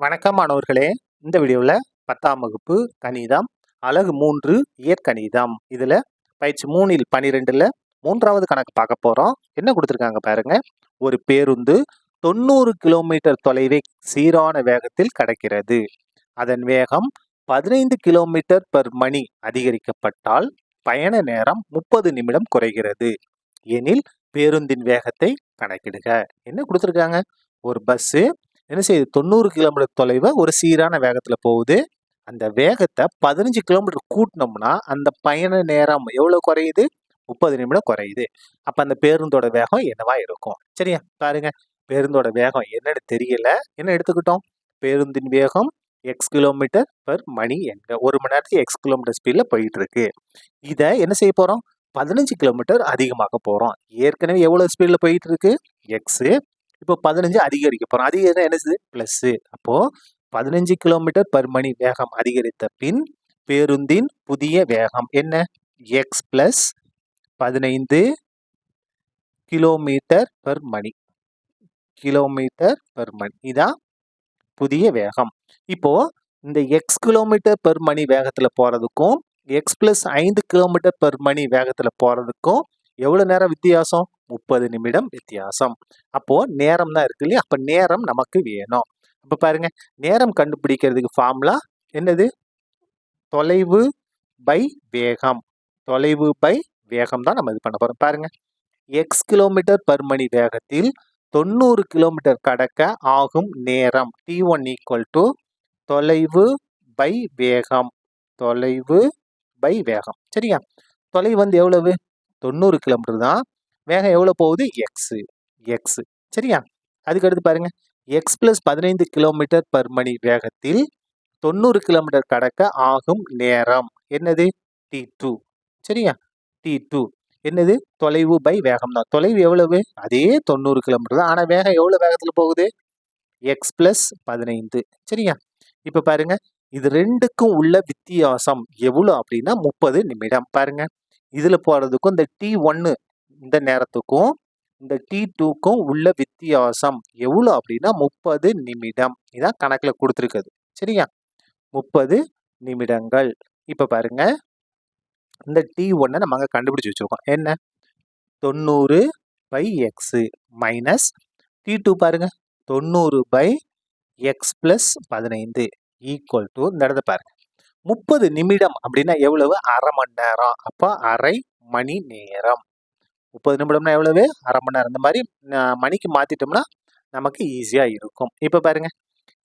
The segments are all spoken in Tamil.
வணக்கம் மாணவர்களே. இந்த வீடியோவில் 10ஆம் வகுப்பு கணிதம் அலகு 3 இயற்கணிதம் இதில் பயிற்சி 3இல் 12ல் 3வது கணக்கு பார்க்க போகிறோம். என்ன கொடுத்துருக்காங்க பாருங்க. ஒரு பேருந்து 90 கிலோமீட்டர் தொலைவை சீரான வேகத்தில் கடக்கிறது. அதன் வேகம் 15 கிலோமீட்டர் பெர் மணி அதிகரிக்கப்பட்டால் பயண நேரம் 30 நிமிடம் குறைகிறது. எனில் பேருந்தின் வேகத்தை கணக்கிடுக. என்ன கொடுத்துருக்காங்க? ஒரு பஸ்ஸு என்ன செய்யுது? 90 கிலோமீட்டர் தொலைவை ஒரு சீரான வேகத்தில் போகுது. அந்த வேகத்தை 15 கிலோமீட்டர் கூட்டினோம்னா அந்த பயண நேரம் எவ்வளோ குறையுது? 30 நிமிடம் குறையுது. அப்போ அந்த பேருந்தோட வேகம் என்னவா இருக்கும்? சரியா? பாருங்க, பேருந்தோட வேகம் என்னன்னு தெரியல. என்ன எடுத்துக்கிட்டோம்? பேருந்தின் வேகம் எக்ஸ் கிலோமீட்டர் பெர் மணி என்க. ஒரு மணி நேரத்துக்கு எக்ஸ் கிலோமீட்டர் ஸ்பீடில் போயிட்டு இருக்கு. இதை என்ன செய்ய போகிறோம்? 15 கிலோமீட்டர் அதிகமாக போகிறோம். ஏற்கனவே எவ்வளோ ஸ்பீடில் போயிட்டு இருக்கு? எக்ஸு. இப்போ 15 அதிகரிக்க போகிறோம். அதிகரிக்க என்னது? ப்ளஸ்ஸு. அப்போது 15 கிலோமீட்டர் பெர் மணி வேகம் அதிகரித்த பின் பேருந்தின் புதிய வேகம் என்ன? எக்ஸ் ப்ளஸ் 15 கிலோமீட்டர் பெர் மணி. கிலோமீட்டர் பெர் மணி இதான் புதிய வேகம். இப்போ இந்த எக்ஸ் கிலோமீட்டர் பெர் மணி வேகத்தில் போகிறதுக்கும் எக்ஸ் ப்ளஸ் 5 கிலோமீட்டர் பெர் மணி வேகத்தில் போகிறதுக்கும் எவ்வளோ நேரம் வித்தியாசம்? 30 நிமிடம் வித்தியாசம். அப்போ நேரம் தான் இருக்கு இல்லையா? அப்போ நேரம் நமக்கு வேணும். அப்போ பாருங்க, நேரம் கண்டுபிடிக்கிறதுக்கு ஃபார்முலா என்னது? தொலைவு பை வேகம். தொலைவு பை வேகம் தான் நம்ம இது பண்ண போறோம். பாருங்க, எக்ஸ் கிலோமீட்டர் பெர் மணி வேகத்தில் 90 கிலோமீட்டர் கடக்க ஆகும் நேரம் T1 ஈக்குவல் டு தொலைவு பை வேகம். தொலைவு பை வேகம். சரியா? தொலைவு வந்து எவ்வளவு? 90 கிலோமீட்டர் தான். வேகம் எவ்வளோ போகுது? எக்ஸு. எக்ஸு. சரியா? அதுக்கடுத்து பாருங்க, எக்ஸ் ப்ளஸ் 15 கிலோமீட்டர் பெர் மணி வேகத்தில் 90 கிலோமீட்டர் கடக்க ஆகும் நேரம் என்னது? T2. சரியா? T2 என்னது? தொலைவு பை வேகம் தான். தொலைவு எவ்வளவு? அதே 90 கிலோமீட்டர் தான். ஆனால் வேகம் எவ்வளோ வேகத்தில் போகுது? X plus 15. சரியா? இப்போ பாருங்க, இது ரெண்டுக்கும் உள்ள வித்தியாசம் எவ்வளோ அப்படின்னா 30 நிமிடம். பாருங்க, இதில் போகிறதுக்கும் இந்த T1 இந்த நேரத்துக்கும் இந்த T2க்கும் உள்ள வித்தியாசம் எவ்வளோ அப்படின்னா 30 நிமிடம். இதான் கணக்கில் கொடுத்துருக்குது. சரியா? 30 நிமிடங்கள். இப்போ பாருங்க, இந்த T1 நம்ம அங்கே கண்டுபிடிச்சு வச்சிருக்கோம். என்ன? 90 பை எக்ஸு மைனஸ் T2 பாருங்க, 90 by X plus 15 equal to இந்த இடத்த பாருங்க, 30 நிமிடம் அப்படின்னா எவ்வளவு? அரை மணி நேரம். அப்போ அரை மணி நேரம். 30 நிமிடம்னா எவ்வளவு? அரை மணி நேரம். இந்த மாதிரி மணிக்கு மாற்றிட்டோம்னா நமக்கு ஈஸியாக இருக்கும். இப்போ பாருங்க,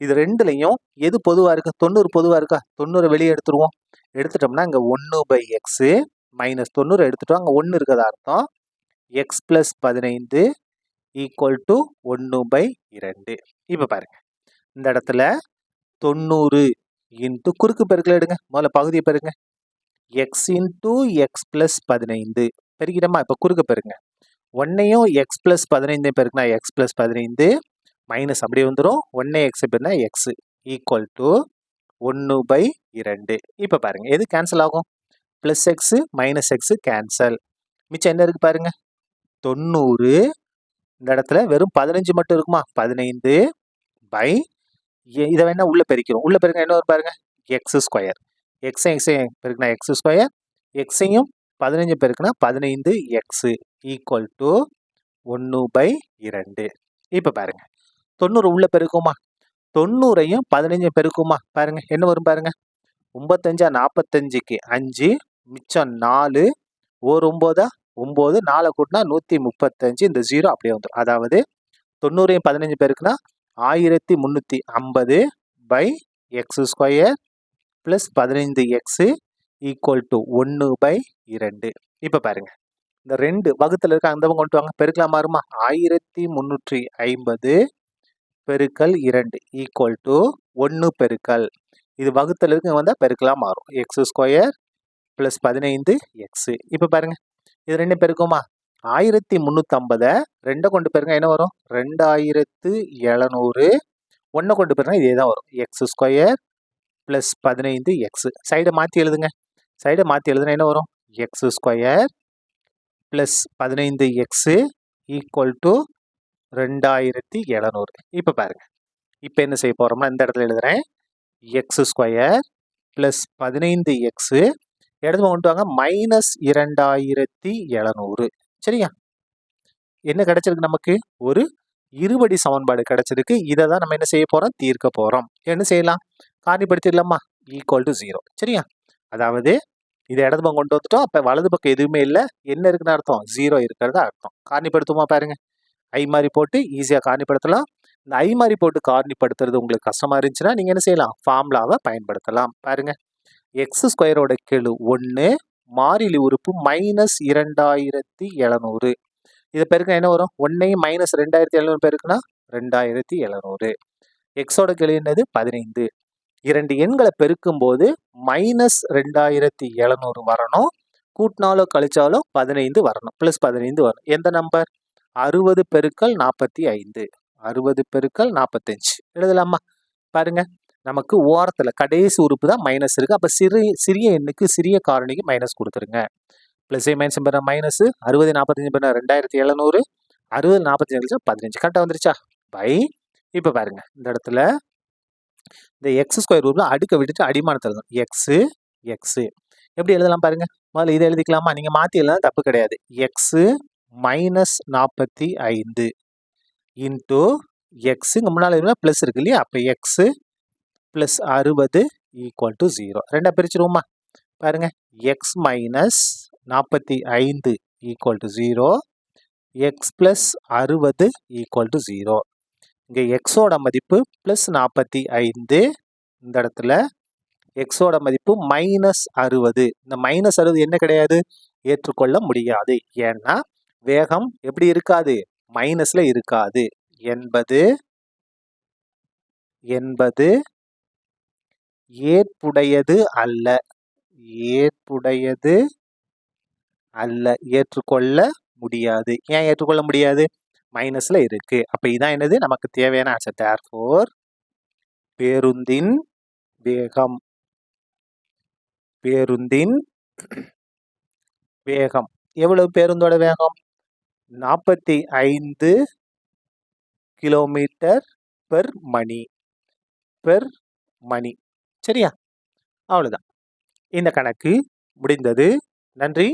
இது ரெண்டுலையும் எது பொதுவாக இருக்கு? 90 பொதுவாக இருக்கா? 90 வெளியே எடுத்துருவோம். எடுத்துட்டோம்னா இங்கே 1 பை எக்ஸு மைனஸ் 90 எடுத்துட்டோம். அங்கே 1 இருக்கிறதா அர்த்தம். X plus 15 equal to 1 by 2. இப்போ பாருங்க, இந்த இடத்துல 90 இன்ட்டு குறுக்கு பெருக்கல் எடுங்க. முதல்ல பகுதியை பெருங்க. எக்ஸ் இன்ட்டு எக்ஸ் ப்ளஸ் 15 பெருக்கிட்டோமா? இப்போ குறுக்க பெருங்க. 1ஐயும் எக்ஸ் ப்ளஸ் 15 பெருக்குனா எக்ஸ் ப்ளஸ் 15 மைனஸ் அப்படியே வந்துடும். 1 எக்ஸ் பெருனா எக்ஸ் ஈக்குவல் டு 1 பை 2. இப்போ பாருங்க, எது கேன்சல் ஆகும்? Plus X minus X cancel. மிச்சம் என்ன இருக்கு பாருங்க? 90 இந்த இடத்துல வெறும் 15 மட்டும் இருக்குமா? 15 பை இதை வேணா உள்ள பெருக்கிறோம். உள்ள பெருக்க என்ன வரும் பாருங்க? X square. எக்ஸையும் பெருக்குனா எக்ஸ் ஸ்கொயர், எக்ஸையும் 15 பெருக்குனா 15 எக்ஸு ஈக்குவல் டு 1 பை 2. இப்போ பாருங்க, 90 உள்ள பெருக்குமா? 90ஐயும் 15 பெருக்குமா? பாருங்க என்ன வரும் பாருங்க? 95 45க்கு 5 மிச்சம் 4 ஒரு 9 9 4 கூட்டினா 135. இந்த 0 அப்படியே வந்துடும். அதாவது 90ஐயும் 15 பெருக்குனா 1350 by x square plus 15 x equal to 1 by 2. இப்போ பாருங்க, இந்த 2 வகுத்தில் இருக்க அந்த கொண்டு வாங்க, பெருக்கலாம் மாறுமா? 1350 பெருக்கல் 2 ஈக்குவல் டு 1 பெருக்கல் இது வகுத்தில் இருக்கு வந்தால் பெருக்கலாம் மாறும். X square plus 15 x. இப்போ பாருங்க, இது 2 பெருக்குமா? 1350 2 கொண்டு பெருங்க என்ன வரும்? 2700. 1 கொண்டு பெருங்க இதே தான் வரும். X square plus 15 x. சைடை மாற்றி எழுதுங்க. சைடை மாற்றி எழுதுனா என்ன வரும்? X square plus 15 x equal to 2700. இப்போ பாருங்க, இப்போ என்ன செய்ய போகிறோம்னா இந்த இடத்துல எழுதுகிறேன் எக்ஸ் ஸ்கொயர் ப்ளஸ் 15x இடத்துல கொண்டு வாங்க -2700. சரியா? என்ன கிடைச்சிருக்கு நமக்கு? ஒரு இருபடி சமன்பாடு கிடைச்சிருக்கு. இதை தான் நம்ம என்ன செய்ய போகிறோம்? தீர்க்க போகிறோம். என்ன செய்யலாம்? காரணிப்படுத்திடலாமா? Equal to 0. சரியா? அதாவது இதை இடது பக்கம் கொண்டு வந்துட்டோம். அப்போ வலது பக்கம் எதுவுமே இல்லை. என்ன இருக்குன்னு அர்த்தம்? 0 இருக்கிறதா அர்த்தம். காரணிப்படுத்துமா பாருங்க. ஐ மாதிரி போட்டு ஈஸியாக காரணிப்படுத்தலாம். இந்த ஐ மாதிரி போட்டு காரணிப்படுத்துறது உங்களுக்கு கஷ்டமா இருந்துச்சுன்னா நீங்கள் என்ன செய்யலாம்? ஃபார்முலாவை பயன்படுத்தலாம். பாருங்க, எக்ஸ் ஸ்கொயரோட கெழு 1, மாறிலி உறுப்பு -2700. இதை பெருக்க என்ன வரும்? 1ஐயும் -2700 பெருக்குனா 2700. எக்ஸோட கெழு என்னது? 15. இரண்டு எண்களை பெருக்கும் போது -2700 வரணும். கூட்டினாலோ கழிச்சாலோ 15 வரணும். +15 வரணும். எந்த நம்பர்? 60 பெருக்கல் 45. 60 பெருக்கல் 45 எழுதலாமா? பாருங்க, நமக்கு ஓரத்தில் கடைசி உறுப்பு தான் மைனஸ் இருக்கு. அப்போ சிறிய எண்ணுக்கு சிறிய காரணிக்கு மைனஸ் கொடுத்துருங்க. +, மைனஸ் பெற மைனஸ் 60 45 பெற 2700. 60 45 15 கரெக்டாக வந்துருச்சா? பை இப்போ பாருங்க, இந்த இடத்துல இந்த எக்ஸ் ஸ்கொயர் ரூட்ல அடுக்க விட்டுட்டு அடிமானத்தில் எழுதணும். எக்ஸ் எப்படி எழுதலாம் பாருங்க. முதல்ல இதை எழுதிக்கலாமா? நீங்கள் மாற்றி எழுதலாம், தப்பு கிடையாது. எக்ஸ் -45 இன்டூ எக்ஸ் இங்கே முன்னால் இருந்தால் ப்ளஸ் இருக்கு இல்லையா? அப்போ எக்ஸ் ப்ளஸ் 60 ஈக்குவல் டு 0. ரெண்டாக பிரிச்சுருவோமா? பாருங்க, X -45 equal to 0, X plus 60 equal to 0. இங்கே எக்ஸோட மதிப்பு +45. இந்த இடத்துல எக்ஸோட மதிப்பு -60. இந்த -60 என்ன கிடையாது? ஏற்றுக்கொள்ள முடியாது. ஏன்னா வேகம் எப்படி இருக்காது? மைனஸ்ல இருக்காது. 80 ஏற்புடையது அல்ல. ஏற்றுக்கொள்ள முடியாது. ஏன் ஏற்றுக்கொள்ள முடியாது? மைனஸ்ல இருக்கு. அப்ப இதான் என்னது? நமக்கு தேவையான ஆன்சர். தேர்ஃபோர் பேருந்தின் வேகம் எவ்வளவு? பேருந்தோட வேகம் 45 கிலோமீட்டர் பெர் மணி. சரியா? அவ்வளவுதான். இந்த கணக்கு முடிந்தது. நன்றி.